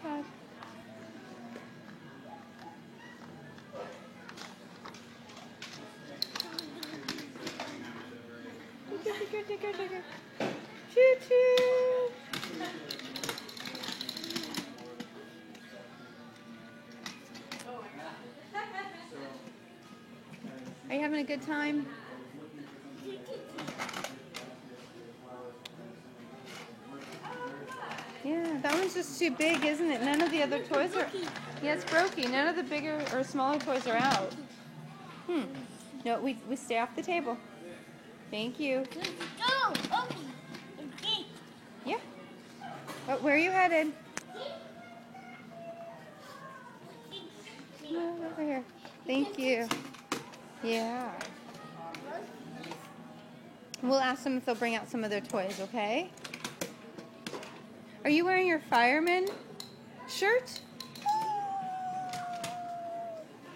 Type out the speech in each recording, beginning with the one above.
iPad. Choo choo. Are you having a good time? Yeah, that one's just too big, isn't it? None of the other toys are... Yeah, it's Brokey. None of the bigger or smaller toys are out. No, we stay off the table. Thank you. Yeah. Oh, where are you headed? No, over here. Thank you. Yeah. We'll ask them if they'll bring out some of their toys, okay? Are you wearing your fireman shirt?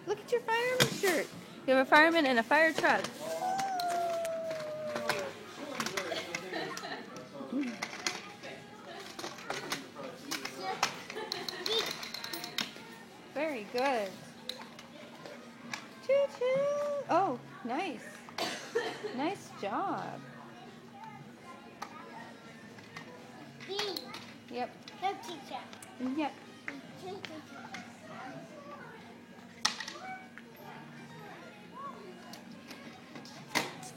Look at your fireman shirt. You have a fireman and a fire truck. Very good. Choo-choo. Oh, nice. Nice job. Yep. Yep.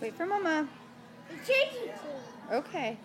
Wait for Mama. Okay.